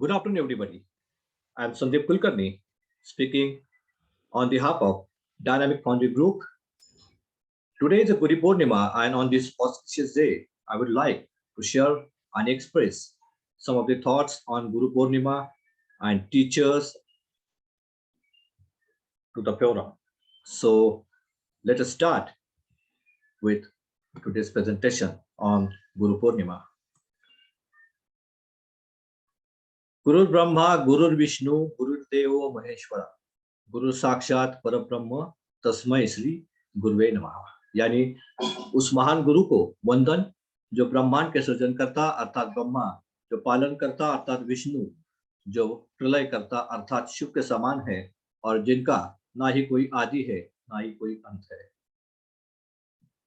Good afternoon, everybody. I'm Sandeep Kulkarni, speaking on behalf of Dynamic Foundry Group. Today is a Guru Purnima, and on this auspicious day, I would like to share and express some of the thoughts on Guru Purnima and teachers to the forum. So, let us start with today's presentation on Guru Purnima. Guru Brahma, Guru Vishnu, Guru Deva Maheshwara, Guru Sakshat Parabrahma, Tasmai Sri Guruve Namaha. यानी उस महान गुरु को वंदन जो ब्रह्मांड के सृजन करता अर्थात ब्रह्मा, जो पालन करता अर्थात विष्णु, जो प्रलय करता अर्थात शिव के समान है और जिनका ना ही कोई आदि है ना ही कोई अंत है।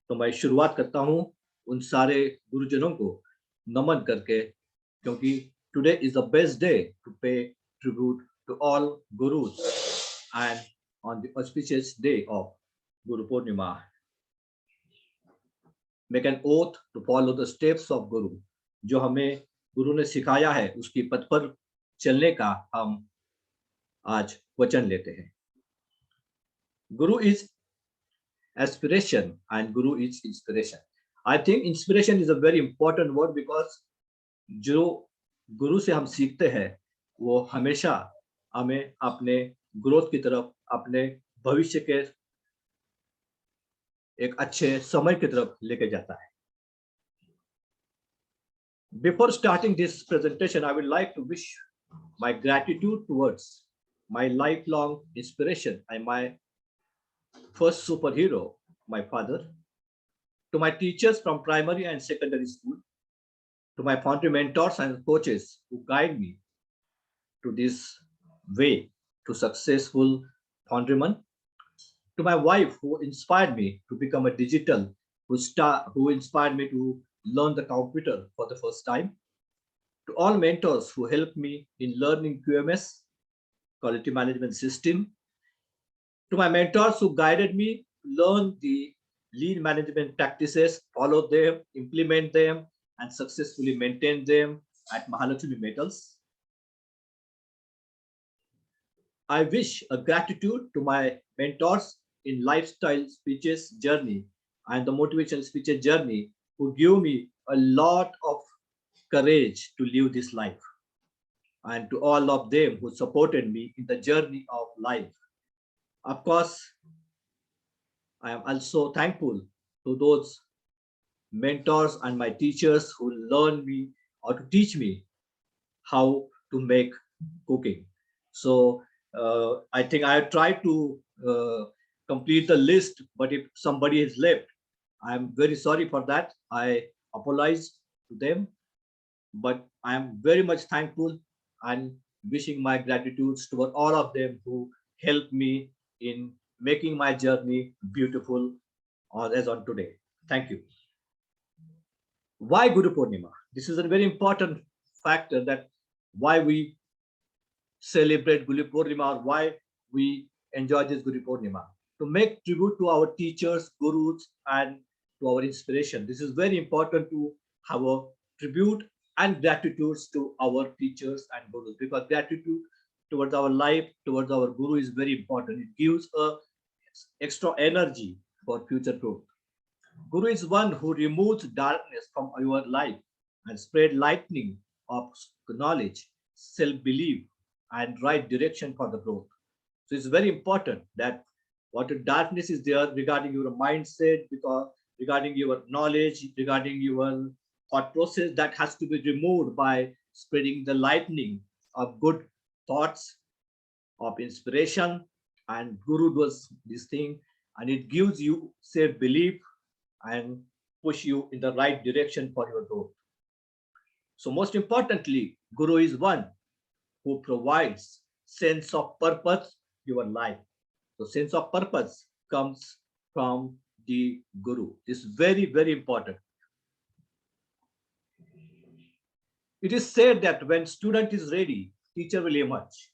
तो मैं शुरुआत करता हूं उन सारे गुरुजनों को नमन करके, क्योंकि today is the best day to pay tribute to all gurus and on the auspicious day of Guru Purnima make an oath to follow the steps of Guru. जो हमें गुरु ने सिखाया है उसकी पथ पर चलने का हम आज वचन लेते हैं। Guru is aspiration and Guru is inspiration. I think inspiration is a very important word because जो गुरु से हम सीखते हैं वो हमेशा हमें अपने ग्रोथ की तरफ, अपने भविष्य के एक अच्छे समय की तरफ लेके जाता है। Before starting this presentation, I would like to wish my gratitude towards my lifelong inspiration and my first superhero, my father, to my teachers from primary and secondary school, to my foundry mentors and coaches who guide me to this way to successful foundryman, to my wife who inspired me to become a digital, who inspired me to learn the computer for the first time, to all mentors who helped me in learning QMS, quality management system, to my mentors who guided me to learn the lean management practices, follow them, implement them, and successfully maintain them at Mahalakshmi Metals. I wish a gratitude to my mentors in lifestyle speeches journey and the motivational speeches journey who give me a lot of courage to live this life, and to all of them who supported me in the journey of life. Of course, I am also thankful to those mentors and my teachers who learned me or to teach me how to make cooking. So I think I have tried to complete the list, but if somebody is left, I am very sorry for that. I apologize to them, but I am very much thankful and wishing my gratitude toward all of them who helped me in making my journey beautiful as on today. Thank you. Why Guru Purnima? This is a very important factor, that why we celebrate Guru Purnima or why we enjoy this Guru Purnima. To make tribute to our teachers, gurus, and to our inspiration. This is very important to have a tribute and gratitude to our teachers and gurus, because gratitude towards our life, towards our guru is very important. It gives a extra energy for future growth. Guru is one who removes darkness from your life and spread lightning of knowledge, self-belief, and right direction for the growth. So it's very important that what darkness is there regarding your mindset, because regarding your knowledge, regarding your thought process, that has to be removed by spreading the lightning of good thoughts, of inspiration, and Guru does this thing, and it gives you self-belief and push you in the right direction for your growth. So most importantly, Guru is one who provides sense of purpose to your life. So sense of purpose comes from the Guru. This is very, very important. It is said that when student is ready, teacher will emerge.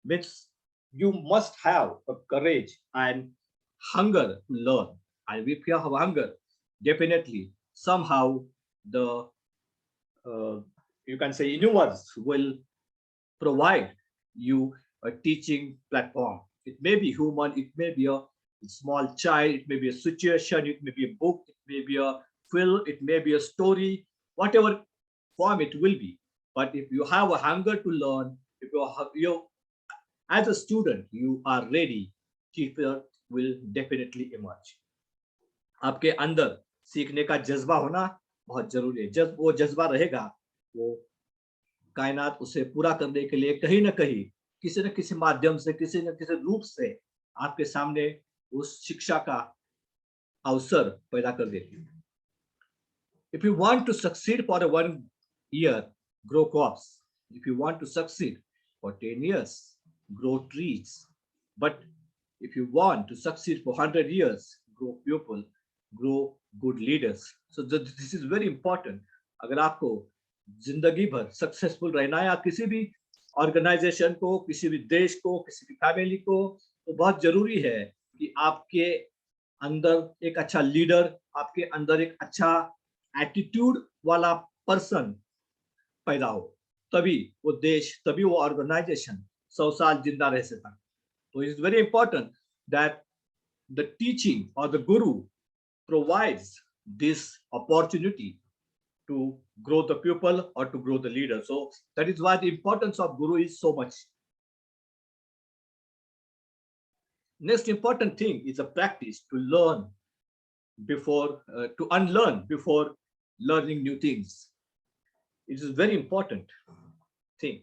Means you must have a courage and hunger to learn. And if you have hunger, definitely somehow the you can say universe will provide you a teaching platform. It may be human, it may be a small child, it may be a situation, it may be a book, it may be a film, it may be a story, whatever form it will be. But if you have a hunger to learn, if you as a student, you are ready, teacher will definitely emerge. आपके अंदर सीखने का जज्बा होना बहुत जरूरी है. जब वो जज्बा रहेगा, वो कायनात उसे पूरा करने के लिए कहीं ना कहीं किसी न किसी माध्यम से, किसी न किसी रूप से आपके सामने उस शिक्षा का अवसर पैदा कर देती है. If you want to succeed for a 1 year, grow crops. If you want to succeed for 10 years, grow trees. But if you want to succeed for 100 years, grow people, grow good leaders. So this is very important. अगर आपको जिंदगी भर successful रहना है, या किसी भी organisation को, किसी भी देश को, किसी भी फैमिली को, तो बहुत जरूरी है कि आपके अंदर एक अच्छा लीडर, आपके अंदर एक अच्छा एटीट्यूड वाला पर्सन पैदा हो. तभी वो देश, तभी वो ऑर्गेनाइजेशन 100 साल जिंदा रह सकता. तो it's very important that the teaching और the Guru provides this opportunity to grow the pupil or to grow the leader. So that is why the importance of guru is so much. Next important thing is a practice to learn before to unlearn before learning new things. It is a very important thing.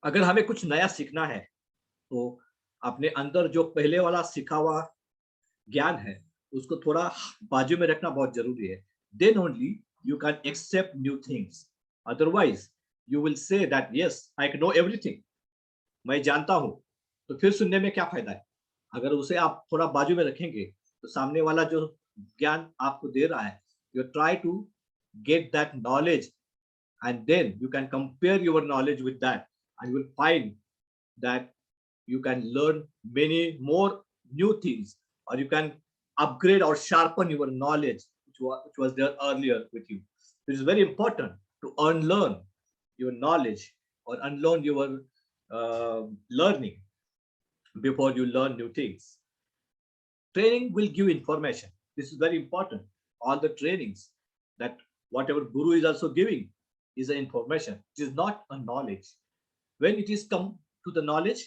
अगर हमें कुछ नया सीखना है, तो अपने अंदर जो पहले वाला सीखा हुआ ज्ञान है, उसको थोड़ा बाजू में रखना बहुत जरूरी है. Then only you can accept new things. Otherwise, you will say that yes, I know everything. मैं जानता हूं, तो फिर सुनने में क्या फायदा है. अगर उसे आप थोड़ा बाजू में रखेंगे, तो सामने वाला जो ज्ञान आपको दे रहा है, you try to get that knowledge, and then you can compare your knowledge with that, and you will find that you can learn many more new things, or you can upgrade or sharpen your knowledge which was there earlier with you. It is very important to unlearn your knowledge or unlearn your learning before you learn new things. Training will give information. This is very important. All the trainings that whatever guru is also giving is an information. It is not a knowledge. When it is come to the knowledge,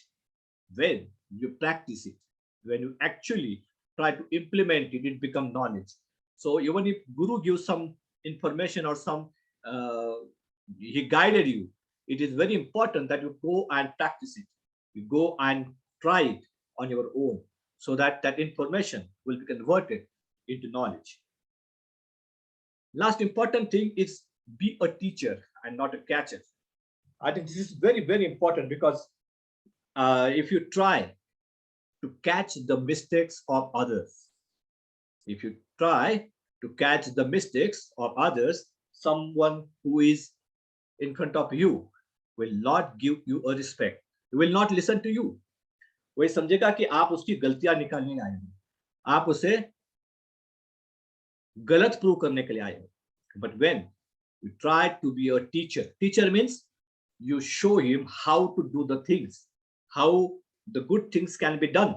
when you practice it, when you actually try to implement it, it becomes knowledge. So even if guru gives some information or some he guided you, it is very important that you go and practice it. You go and try it on your own, so that that information will be converted into knowledge. Last important thing is be a teacher and not a catcher. I think this is very, very important, because if you try to catch the mistakes of others, if you try to catch the mistakes of others, someone who is in front of you will not give you a respect. He will not listen to you. वही समझेगा कि आप उसकी गलतियां निकालने आए हैं, आप उसे गलत प्रूव करने के लिए आए हैं. But when you try to be a teacher, teacher means you show him how to do the things, how the good things can be done.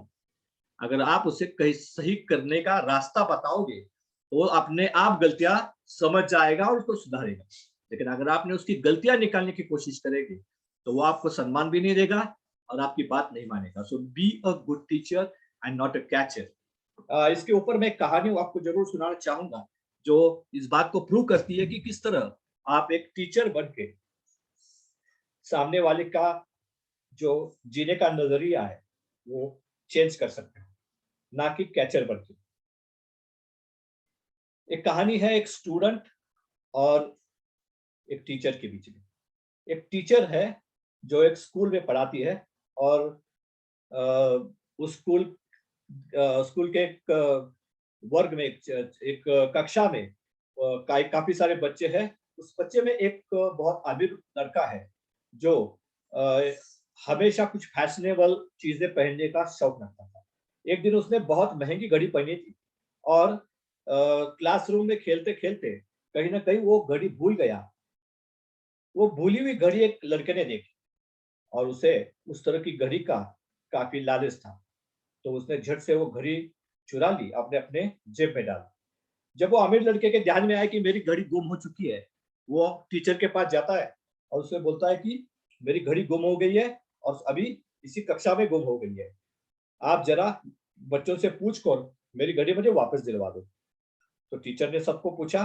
अगर आप उसे कहीं सही करने का रास्ता बताओगे, तो वो अपने आप गलतियां समझ जाएगा और उसको सुधारेगा. लेकिन अगर आपने उसकी गलतियां निकालने की कोशिश करेंगे, तो वो आपको सम्मान भी नहीं देगा और आपकी बात नहीं मानेगा. So be a good teacher and not a catcher. इसके ऊपर मैं एक कहानी आपको जरूर सुनाना चाहूंगा, जो इस बात को प्रूव करती है कि किस तरह आप एक टीचर बन के सामने वाले का जो जीने का नजरिया है वो चेंज कर सकते हैं, ना कि कैचर बन के. एक कहानी है एक स्टूडेंट और एक टीचर के बीच में. एक टीचर है जो एक स्कूल में पढ़ाती है, और उस स्कूल के एक वर्ग में, एक कक्षा में काफी सारे बच्चे हैं. उस बच्चे में एक बहुत अमीर लड़का है जो हमेशा कुछ फैशनेबल चीजें पहनने का शौक रखता था. एक दिन उसने बहुत महंगी घड़ी पहनी थी, और क्लासरूम में खेलते खेलते कहीं ना कहीं वो घड़ी भूल गया। वो भूली हुई घड़ी एक लड़के ने देखी और उसे उस तरह की घड़ी का काफी लालच था। तो उसने झट से वो घड़ी चुरा ली, अपने अपने जेब में डाल। जब वो अमीर लड़के के ध्यान में आया कि मेरी घड़ी गुम हो चुकी है, वो टीचर के पास जाता है और उसे बोलता है कि मेरी घड़ी गुम हो गई है और अभी इसी कक्षा में गुम हो गई है। आप जरा बच्चों से पूछ कर मेरी घड़ी मुझे वापस दिलवा दो। तो टीचर ने सबको पूछा,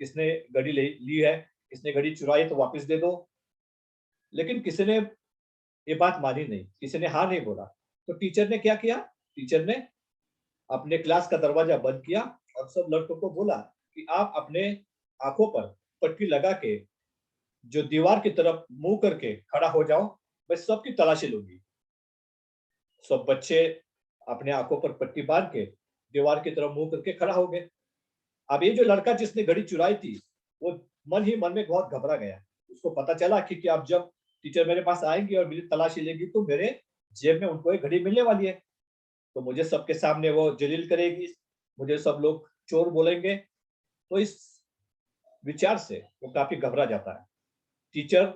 किसने घड़ी ली है, किसने घड़ी चुराई तो वापस दे दो। लेकिन किसी ने ये बात मानी नहीं, किसी ने हाँ नहीं बोला। तो टीचर ने क्या किया, टीचर ने अपने क्लास का दरवाजा बंद किया और सब लड़कों को बोला कि आप अपने आंखों पर पट्टी लगा के जो दीवार की तरफ मुंह करके खड़ा हो जाओ, मैं सबकी तलाशी लूंगी। सब बच्चे अपने आंखों पर पट्टी बांध के दीवार की तरफ मुंह करके खड़ा हो गए। अब ये जो लड़का जिसने घड़ी चुराई थी, वो मन ही मन में बहुत घबरा गया। उसको पता चला कि अब जब टीचर मेरे पास आएंगी और मेरी तलाशी लेगी तो मेरे जेब में उनको एक घड़ी मिलने वाली है। तो मुझे सबके सामने वो जलील करेगी, मुझे सब लोग चोर बोलेंगे। तो इस विचार से वो काफी घबरा जाता है। टीचर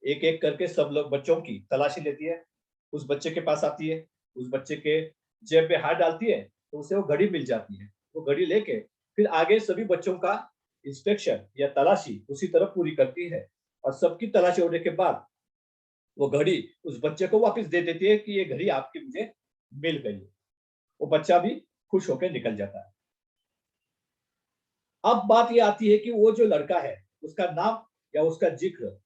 एक एक करके सब लोग बच्चों की तलाशी लेती है, उस बच्चे के पास आती है, उस बच्चे के जेब में हाथ डालती है तो उसे वो घड़ी मिल जाती है। वो घड़ी लेके फिर आगे सभी बच्चों का इंस्पेक्शन या तलाशी उसी तरह पूरी करती है और सबकी तलाशी होने के बाद वो घड़ी उस बच्चे को वापस दे देती है कि ये घड़ी आपकी मुझे मिल गई। वो बच्चा भी खुश होकर निकल जाता है। अब बात ये आती है कि वो जो लड़का है, उसका नाम या उसका जिक्र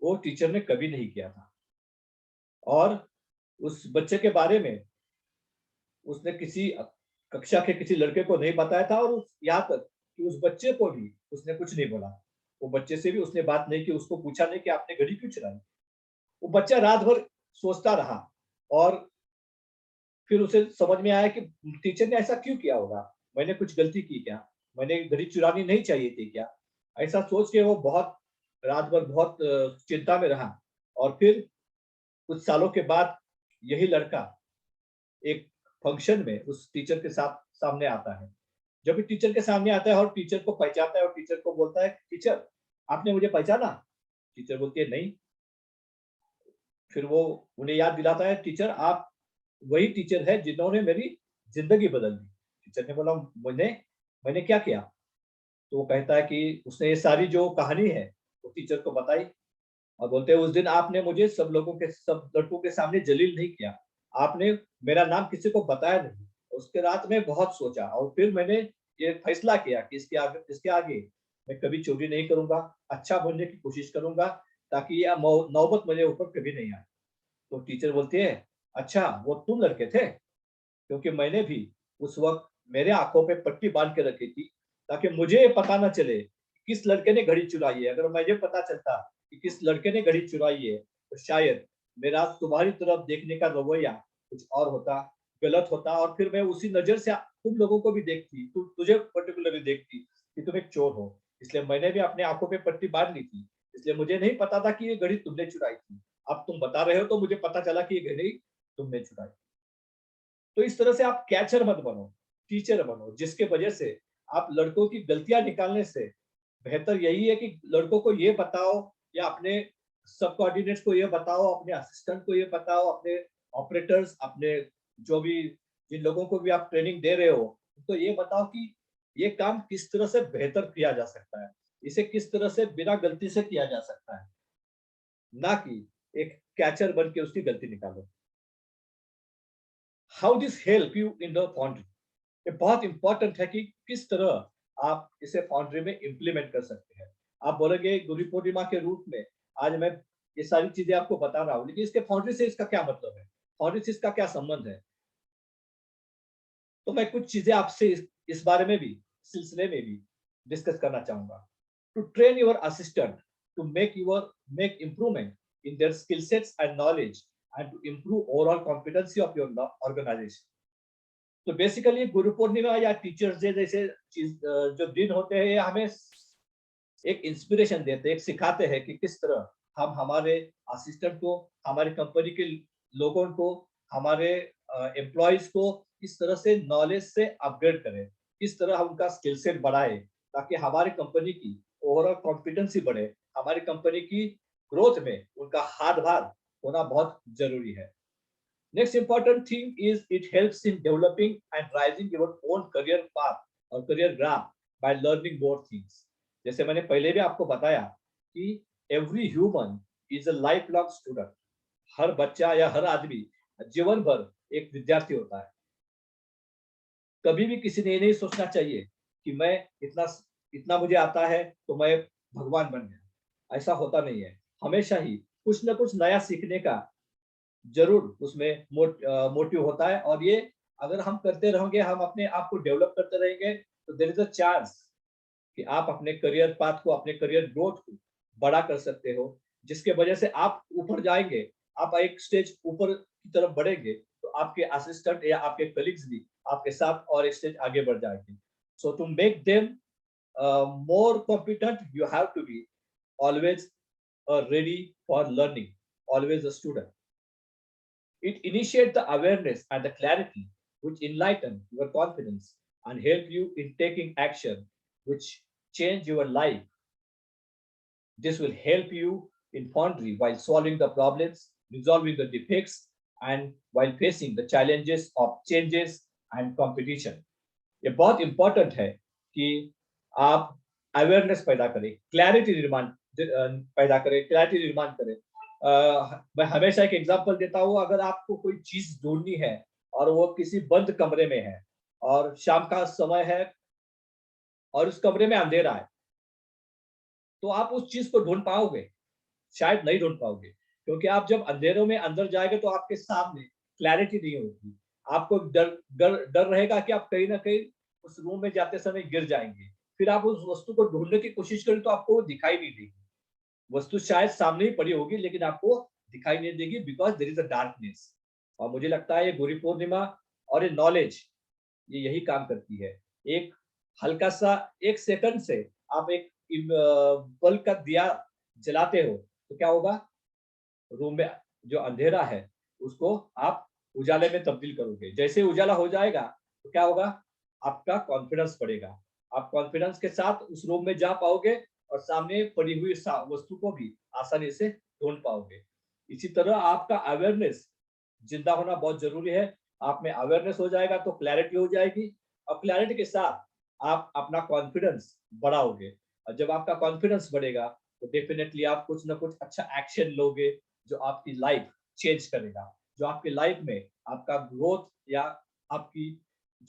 वो टीचर ने कभी नहीं किया था और उस बच्चे के बारे में उसने किसी कक्षा के किसी लड़के को नहीं बताया था और यहाँ तक कि उस बच्चे को भी उसने कुछ नहीं बोला। वो बच्चे से भी उसने बात नहीं की, उसको पूछा नहीं कि आपने घड़ी क्यों चुराई। वो बच्चा रात भर सोचता रहा और फिर उसे समझ में आया कि टीचर ने ऐसा क्यों किया होगा, मैंने कुछ गलती की क्या, मैंने घड़ी चुरानी नहीं चाहिए थी क्या। ऐसा सोच के वो बहुत रात भर बहुत चिंता में रहा। और फिर कुछ सालों के बाद यही लड़का एक फंक्शन में उस टीचर के साथ सामने आता है। जब भी टीचर के सामने आता है और टीचर को पहचानता है और टीचर को बोलता है, टीचर आपने मुझे पहचाना। टीचर बोलती है नहीं। फिर वो उन्हें याद दिलाता है, टीचर आप वही टीचर है जिन्होंने मेरी जिंदगी बदल दी। टीचर ने बोला, मैंने मैंने क्या किया। तो वो कहता है कि उसने ये सारी जो कहानी है वो टीचर को बताई और बोलते हैं, उस दिन आपने मुझे सब लड़कों के सामने जलील नहीं किया, आपने मेरा नाम किसी को बताया नहीं। उसके रात में बहुत सोचा और फिर मैंने ये फैसला किया कि इसके आगे मैं कभी चोरी नहीं करूंगा, अच्छा बनने की कोशिश करूंगा ताकि ये नौबत मेरे ऊपर कभी नहीं आए। तो टीचर बोलती है, अच्छा वो तुम लड़के थे, क्योंकि मैंने भी उस वक्त मेरे आंखों पे पट्टी बांध के रखी थी ताकि मुझे ये पता ना चले किस लड़के ने घड़ी चुराई है। अगर मुझे पता चलता कि किस लड़के ने घड़ी चुराई है तो शायद मेरा तुम्हारी तरफ देखने का रवैया कुछ और होता, गलत होता और फिर मैं उसी नजर से तुम लोगों को भी देखती, तुझे पर्टिकुलरली देखती कि तुम एक चोर हो। इसलिए मैंने भी अपने आंखों पे पट्टी बांध ली थी। इसलिए मुझे नहीं पता था कि ये घड़ी तुमने चुराई थी। अब तुम बता रहे हो तो मुझे पता चला कि ये घड़ी तुमने चुराई। तो इस तरह से आप कैचर मत बनो, टीचर बनो, जिसके वजह से आप लड़कों की गलतियां निकालने से बेहतर यही है कि लड़कों को ये बताओ या अपने सब कोऑर्डिनेट्स को ये बताओ, अपने असिस्टेंट को ये बताओ, अपने ऑपरेटर्स, अपने जो भी जिन लोगों को भी आप ट्रेनिंग दे रहे हो तो ये बताओ कि ये काम किस तरह से बेहतर किया जा सकता है, इसे किस तरह से बिना गलती से किया जा सकता है, ना कि एक कैचर बन के उसकी गलती निकालो। How this help you in the foundry, ये बहुत इंपॉर्टेंट है कि किस तरह आप इसे फाउंड्री में इंप्लीमेंट कर सकते हैं। आप बोलोगे गुरु पूर्णिमा के रूप में आज मैं ये सारी चीजें आपको बता रहा हूँ, लेकिन इसके फाउंड्री से इसका क्या मतलब है, फाउंड्री से इसका क्या संबंध है। तो मैं कुछ चीजें आपसे इस बारे में भी सिलसिले में भी डिस्कस करना चाहूंगा। To train your assistant to make improvement in their skill sets and knowledge and to improve overall competency of your organisation. तो बेसिकली गुरु पूर्णिमा या टीचर्स डे जैसे जो दिन होते हैं ये हमें एक इंस्पिरेशन देते हैं, एक सिखाते हैं कि किस तरह हम हमारे असिस्टेंट को, हमारी कंपनी के लोगों को, हमारे एम्प्लॉयज को किस तरह से नॉलेज से अपग्रेड करें, किस तरह हम उनका स्किल सेट बढ़ाए ताकि हमारी कंपनी की ओवरऑल कॉन्फिडेंस बढ़े, हमारी कंपनी की ग्रोथ में उनका हाथ भार होना बहुत जरूरी है। Next important thing is it helps in developing and rising your own career path और career graph by learning more things. जैसे मैंने पहले भी आपको बताया कि every human is a lifelong student. हर बच्चा या हर आदमी जीवन भर एक विद्यार्थी होता है। कभी भी किसी ने ये नहीं सोचना चाहिए कि मैं इतना इतना मुझे आता है तो मैं भगवान बन गया। ऐसा होता नहीं है। हमेशा ही कुछ ना कुछ नया सीखने का जरूर उसमें मोटिव होता है, और ये अगर हम करते रहेंगे, हम अपने आप को डेवलप करते रहेंगे, तो देयर इज अ चांस कि आप अपने करियर पाथ को, अपने करियर ग्रोथ को बड़ा कर सकते हो, जिसके वजह से आप ऊपर जाएंगे, आप एक स्टेज ऊपर की तरफ बढ़ेंगे, तो आपके असिस्टेंट या आपके कलीग्स भी आपके साथ और एक स्टेज आगे बढ़ जाएंगे। So to make them more competent, you have to be always ready for learning, always a student. It initiates the awareness and the clarity which enlighten your confidence and help you in taking action which change your life. This will help you in foundry while solving the problems, resolving the defects, and while facing the challenges of changes and competition. ये बहुत important है कि आप awareness पैदा करें, clarity निर्माण पैदा करें, क्लैरिटी निर्माण करें। मैं हमेशा एक एग्जांपल देता हूँ, अगर आपको कोई चीज ढूंढनी है और वो किसी बंद कमरे में है और शाम का समय है और उस कमरे में अंधेरा है, तो आप उस चीज को ढूंढ पाओगे? शायद नहीं ढूंढ पाओगे, क्योंकि आप जब अंधेरों में अंदर जाएंगे तो आपके सामने क्लैरिटी नहीं होगी। आपको डर डर डर रहेगा कि आप कहीं ना कहीं उस रूम में जाते समय गिर जाएंगे। फिर आप उस वस्तु को ढूंढने की कोशिश करें तो आपको वो दिखाई नहीं देगी। वस्तु शायद सामने ही पड़ी होगी लेकिन आपको दिखाई नहीं देगी, because there is a darkness. और मुझे लगता है ये गुरु पूर्णिमा और ये नॉलेज ये यही काम करती है। एक हल्का सा एक सेकंड से आप एक बल्ब का दिया जलाते हो तो क्या होगा? रूम में जो अंधेरा है उसको आप उजाले में तब्दील करोगे। जैसे उजाला हो जाएगा तो क्या होगा? आपका कॉन्फिडेंस बढ़ेगा। आप कॉन्फिडेंस के साथ उस रूम में जा पाओगे और सामने पड़ी हुई वस्तु को भी आसानी से ढूंढ पाओगे। इसी तरह आपका अवेयरनेस जिंदा होना बहुत जरूरी है। आप में अवेयरनेस हो जाएगा तो क्लैरिटी हो जाएगी, और क्लैरिटी के साथ आप अपना कॉन्फिडेंस बढ़ाओगे। और जब आपका कॉन्फिडेंस बढ़ेगा तो डेफिनेटली आप कुछ ना कुछ अच्छा एक्शन लोगे जो आपकी लाइफ चेंज करेगा, जो आपकी लाइफ में आपका ग्रोथ या आपकी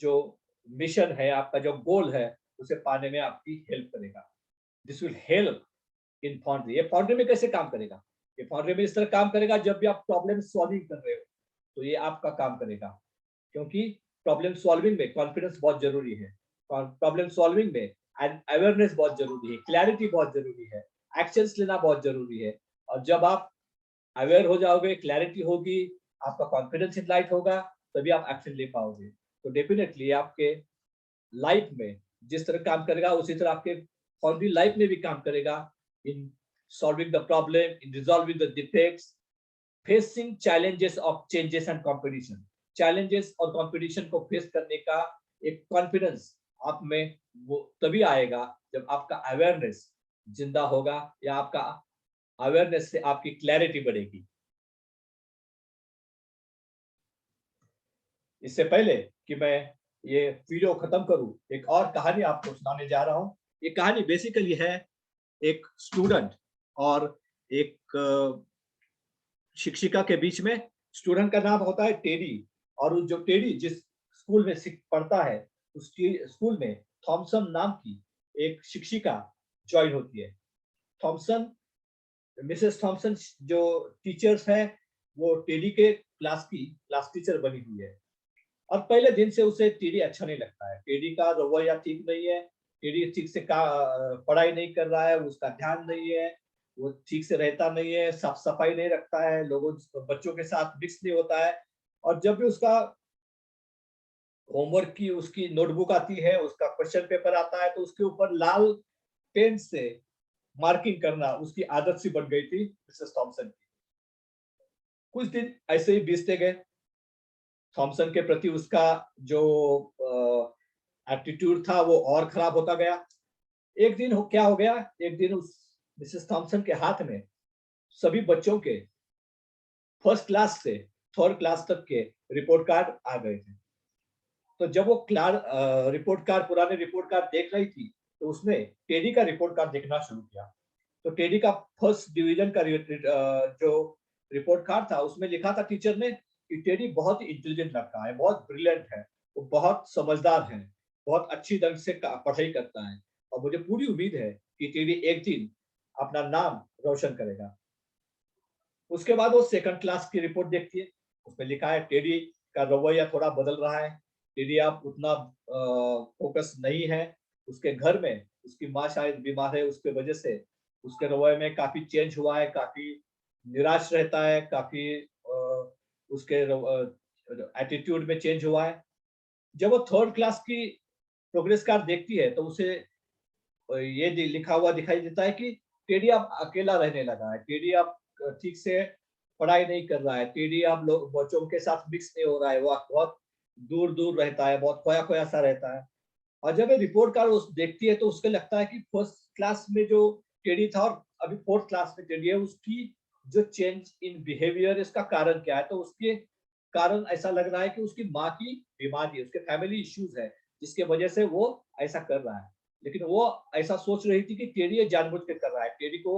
जो मिशन है, आपका जो गोल है, उसे पाने में आपकी हेल्प करेगा। This will help in foundry. ये फाउंड्री में कैसे काम करेगा? ये फाउंड्री में इस तरह काम करेगा, जब भी आप प्रॉब्लम सॉल्विंग कर रहे हो तो ये आपका काम करेगा, क्योंकि प्रॉब्लम सॉल्विंग में कॉन्फिडेंस बहुत जरूरी है। प्रॉब्लम सॉल्विंग में एंड अवेयरनेस बहुत जरूरी है, क्लैरिटी बहुत जरूरी है, एक्शंस लेना बहुत जरूरी है। और जब आप अवेयर हो जाओगे, क्लैरिटी होगी, आपका कॉन्फिडेंस इनलाइट होगा, तभी आप एक्शन ले पाओगे। तो डेफिनेटली आपके लाइफ में जिस तरह काम करेगा उसी तरह आपके फाउंड्री लाइफ में भी काम करेगा, in solving the problem, in resolving the defects, facing challenges of changes and competition. Challenges और कंपटीशन को फेस करने का एक कॉन्फिडेंस आप में वो तभी आएगा जब आपका अवेयरनेस जिंदा होगा, या आपका अवेयरनेस से आपकी क्लैरिटी बढ़ेगी। इससे पहले कि मैं ये वीडियो खत्म करूं, एक और कहानी आपको सुनाने जा रहा हूं। ये कहानी बेसिकली है एक स्टूडेंट और एक शिक्षिका के बीच में। स्टूडेंट का नाम होता है टेडी, और जो टेडी जिस स्कूल में पढ़ता है उस स्कूल में थॉमसन नाम की एक शिक्षिका ज्वाइन होती है। थॉमसन, मिसेस थॉमसन जो टीचर्स है, वो टेडी के क्लास टीचर बनी हुई है। और पहले दिन से उसे टेडी अच्छा नहीं लगता है। टेडी का रवैया ठीक नहीं है, टेडी ठीक से पढ़ाई नहीं कर रहा है, उसका ध्यान नहीं है, वो ठीक से रहता नहीं है, साफ सफाई नहीं रखता है, लोगों बच्चों के साथ मिक्स नहीं होता है। और जब भी उसका होमवर्क की उसकी नोटबुक आती है, उसका क्वेश्चन पेपर आता है, तो उसके ऊपर लाल पेन से मार्किंग करना उसकी आदत सी बन गई थी मिसेस थॉमसन की। कुछ दिन ऐसे ही बीतते गए। थॉमसन के प्रति उसका जो एटीट्यूड था वो और खराब होता गया। एक दिन क्या हो गया, एक दिन उस मिसेस थॉमसन के हाथ में सभी बच्चों के फर्स्ट क्लास से थर्ड क्लास तक के रिपोर्ट कार्ड आ गए थे। तो जब वो रिपोर्ट कार्ड, पुराने रिपोर्ट कार्ड देख रही थी, तो उसने टेडी का रिपोर्ट कार्ड देखना शुरू किया। तो टेडी का फर्स्ट डिवीजन का जो रिपोर्ट कार्ड था, उसमें लिखा था टीचर ने कि टेडी बहुत ही इंटेलिजेंट लड़का है, बहुत ब्रिलियंट है, वो बहुत समझदार है, बहुत अच्छी ढंग से पढ़ाई करता है, और मुझे पूरी उम्मीद है कि टेडी एक दिन अपना नाम रोशन करेगा। उसके बाद वो सेकंड क्लास की रिपोर्ट देखती है, उसमें लिखा है टेडी का रवैया थोड़ा बदल रहा है, टेडी आप उतना फोकस नहीं है, उसके घर में उसकी माँ शायद बीमार है, उसके वजह से उसके रवैये में काफी चेंज हुआ है, काफी निराश रहता है, काफी उसके एटीट्यूड में चेंज हुआ है। जब वो थर्ड क्लास की प्रोग्रेस कार्ड देखती है, तो उसे ये लिखा हुआ दिखाई देता है कि टेडी अब अकेला रहने लगा है, टेडी अब ठीक से पढ़ाई नहीं कर रहा है, टेडी अब लोग बच्चों के साथ मिक्स नहीं हो रहा है, वो बहुत दूर दूर रहता है, बहुत खोया खोया सा रहता है। और जब ये रिपोर्ट कार्ड उस देखती है, तो उसको लगता है कि फर्स्ट क्लास में जो टेडी था और अभी फोर्थ क्लास में टेडी है, उसकी जो चेंज इन बिहेवियर, इसका कारण क्या है। तो उसके कारण ऐसा लग रहा है कि उसकी माँ की बीमारी है, उसके फैमिली इश्यूज है, जिसके वजह से वो ऐसा कर रहा है। लेकिन वो ऐसा सोच रही थी कि टेडी ये जानबूझ के कर रहा है, टेडी को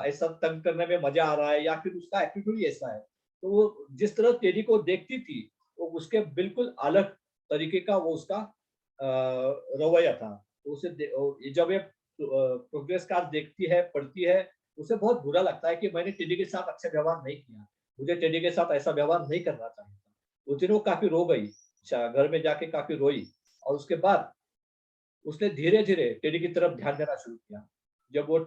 ऐसा तंग करने में मजा आ रहा है, या फिर उसका एटीट्यूड ही ऐसा है। तो वो जिस तरह टेडी को देखती थी, वो उसके बिल्कुल अलग तरीके का वो उसका रवैया था। तो जब ये प्रोग्रेस कार्ड देखती है, पढ़ती है, उसे बहुत बुरा लगता है कि मैंने टेडी के साथ अच्छा व्यवहार नहीं किया, मुझे टेडी के साथ ऐसा व्यवहार नहीं करना चाहिए था। उस दिन वो काफी रो गई, घर में जाके काफी रोई, और उसके बाद उसने धीरे धीरे टेडी की तरफ ध्यान देना शुरू किया। जब वो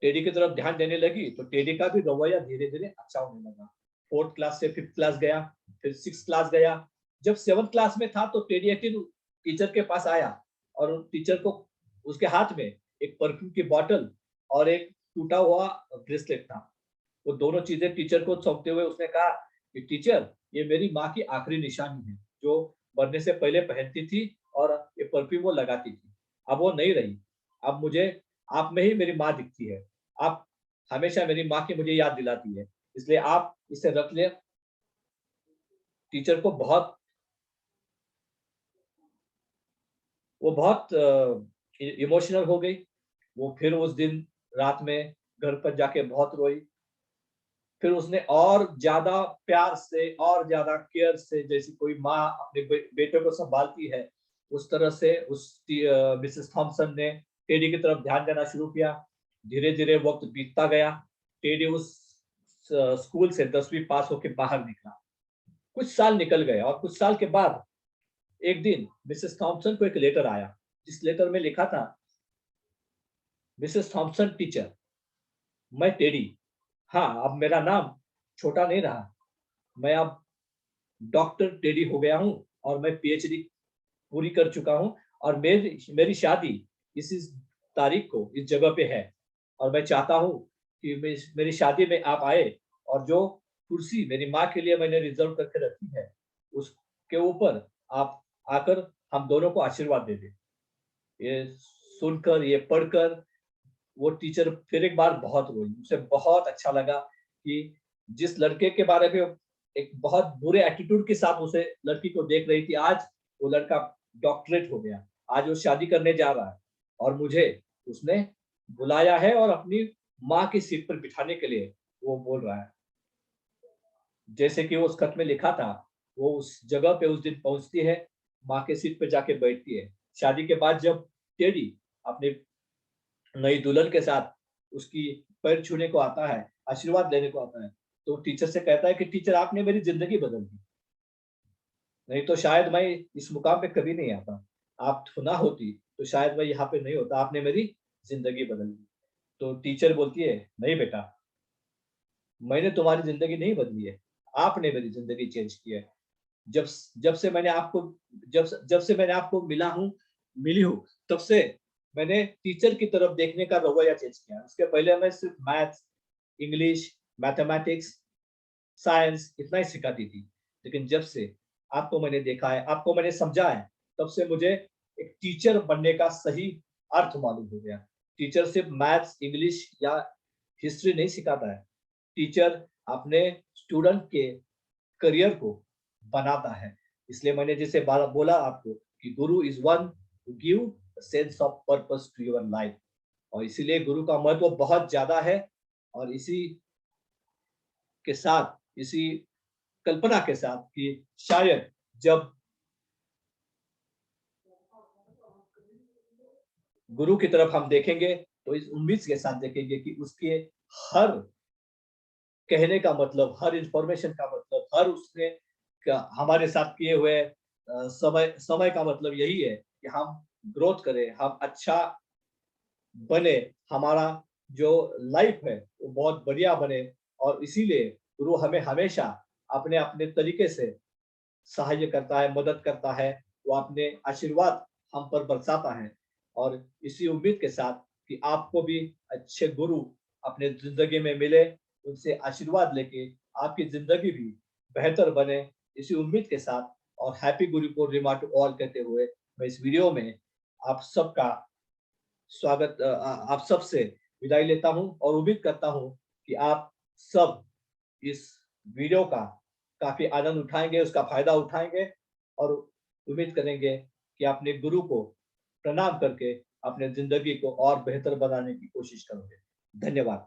टेडी की तरफ ध्यान देने लगी, तो टेडी का भी रवैया धीरे धीरे अच्छा होने लगा। फोर्थ क्लास से फिफ्थ क्लास गया, फिर सिक्स क्लास गया। जब सेवंथ क्लास में था, तो टेडी एक दिन टीचर के पास आया, और टीचर को उसके हाथ में एक परफ्यूम की बॉटल और एक टूटा हुआ ब्रेसलेट था। वो दोनों चीजें टीचर को सौंपते हुए उसने कहा कि टीचर, ये मेरी माँ की आखिरी निशानी है, जो मरने से पहले पहनती थी, और ये परफ्यूम वो लगाती थी। अब वो नहीं रही, अब मुझे आप में ही मेरी माँ दिखती है, आप हमेशा मेरी माँ की मुझे याद दिलाती है, इसलिए आप इसे रख ले। टीचर को बहुत वो बहुत इमोशनल हो गई। वो फिर उस दिन रात में घर पर जाके बहुत रोई। फिर उसने और ज्यादा प्यार से और ज्यादा केयर से, जैसे कोई माँ अपने बेटे को संभालती है, उस तरह से मिसेस थॉमसन ने टेडी की तरफ ध्यान देना शुरू किया। धीरे धीरे वक्त बीतता गया। टेडी उस स्कूल से 10वीं पास होकर बाहर निकला। कुछ साल निकल गए, और कुछ साल के बाद एक दिन मिसेस थॉमसन को एक लेटर आया, जिस लेटर में लिखा था, मिसेस थॉमसन टीचर, मैं टेडी, हाँ अब मेरा नाम छोटा नहीं रहा, मैं अब डॉक्टर टेडी हो गया हूँ, और मैं पीएचडी पूरी कर चुका हूँ, और मेरी मेरी शादी इस तारीख को इस जगह पे है, और मैं चाहता हूँ कि मेरी शादी में आप आए, और जो कुर्सी मेरी माँ के लिए मैंने रिजर्व करके रखी है, उसके ऊपर आप आकर हम दोनों को आशीर्वाद दे दें। ये सुनकर, ये पढ़कर वो टीचर फिर एक बार बहुत रोई। उसे बहुत अच्छा लगा कि जिस लड़के के बारे में एक बहुत बुरे एटीट्यूड के साथ उसे लड़की को देख रही थी, आज वो लड़का डॉक्टरेट हो गया, आज वो शादी करने जा रहा है, और मुझे उसने बुलाया है, और अपनी माँ की सीट पर बिठाने के लिए वो बोल रहा है। जैसे कि वो उस खत में लिखा था, वो उस जगह पे उस दिन पहुंचती है, माँ के सीट पे जाके बैठती है। शादी के बाद जब टेडी अपनी नई दुल्हन के साथ उसकी पैर छूने को आता है, आशीर्वाद लेने को आता है, तो टीचर से कहता है कि टीचर, आपने मेरी जिंदगी बदल दी, नहीं तो शायद मैं इस मुकाम पे कभी नहीं आता। आप ना होती तो शायद मैं यहाँ पे नहीं होता, आपने मेरी जिंदगी बदल दी। तो टीचर बोलती है, नहीं बेटा, मैंने तुम्हारी जिंदगी नहीं बदली है, आपने मेरी जिंदगी चेंज की है। जब जब से मैंने आपको जब से मैंने आपको मिली हूँ, तब से मैंने टीचर की तरफ देखने का रवैया चेंज किया। उसके पहले मैं सिर्फ मैथ्स, इंग्लिश, मैथमेटिक्स, साइंस इतना ही सिखाती थी, लेकिन जब से आपको मैंने देखा है, आपको मैंने समझा है, तब से मुझे एक टीचर बनने का सही अर्थ मालूम हो गया। टीचर सिर्फ मैथ्स, इंग्लिश या हिस्ट्री नहीं सिखाता है। टीचर अपने स्टूडेंट के करियर को बनाता है। इसलिए मैंने जैसे बोला आपको कि guru is one who give sense of purpose to your life, और इसीलिए गुरु का महत्व बहुत ज्यादा है। और इसी के साथ, इसी कल्पना के साथ कि शायद जब गुरु की तरफ हम देखेंगे तो इस उम्मीद के साथ देखेंगे कि उसके हर कहने का मतलब, हर इंफॉर्मेशन का मतलब, हर उसने हमारे साथ किए हुए समय समय का मतलब यही है कि हम ग्रोथ करें, हम अच्छा बने, हमारा जो लाइफ है वो बहुत बढ़िया बने। और इसीलिए गुरु हमें हमेशा अपने अपने तरीके से सहाय करता है, मदद करता है, वो अपने आशीर्वाद हम पर बरसाता है। और इसी उम्मीद के साथ कि आपको भी अच्छे गुरु अपने ज़िंदगी में मिले, उनसे आशीर्वाद लेके आपकी ज़िंदगी भी बेहतर बने, इसी उम्मीद के साथ और happy Guru Purnima to all कहते हुए मैं इस वीडियो में आप सबका आप सबसे विदाई लेता हूँ और उम्मीद करता हूँ कि आप सब इस वीडियो का काफ़ी आनंद उठाएँगे, उसका फ़ायदा उठाएँगे और उम्मीद करेंगे कि अपने गुरु को प्रणाम करके अपने ज़िंदगी को और बेहतर बनाने की कोशिश करोगे। धन्यवाद।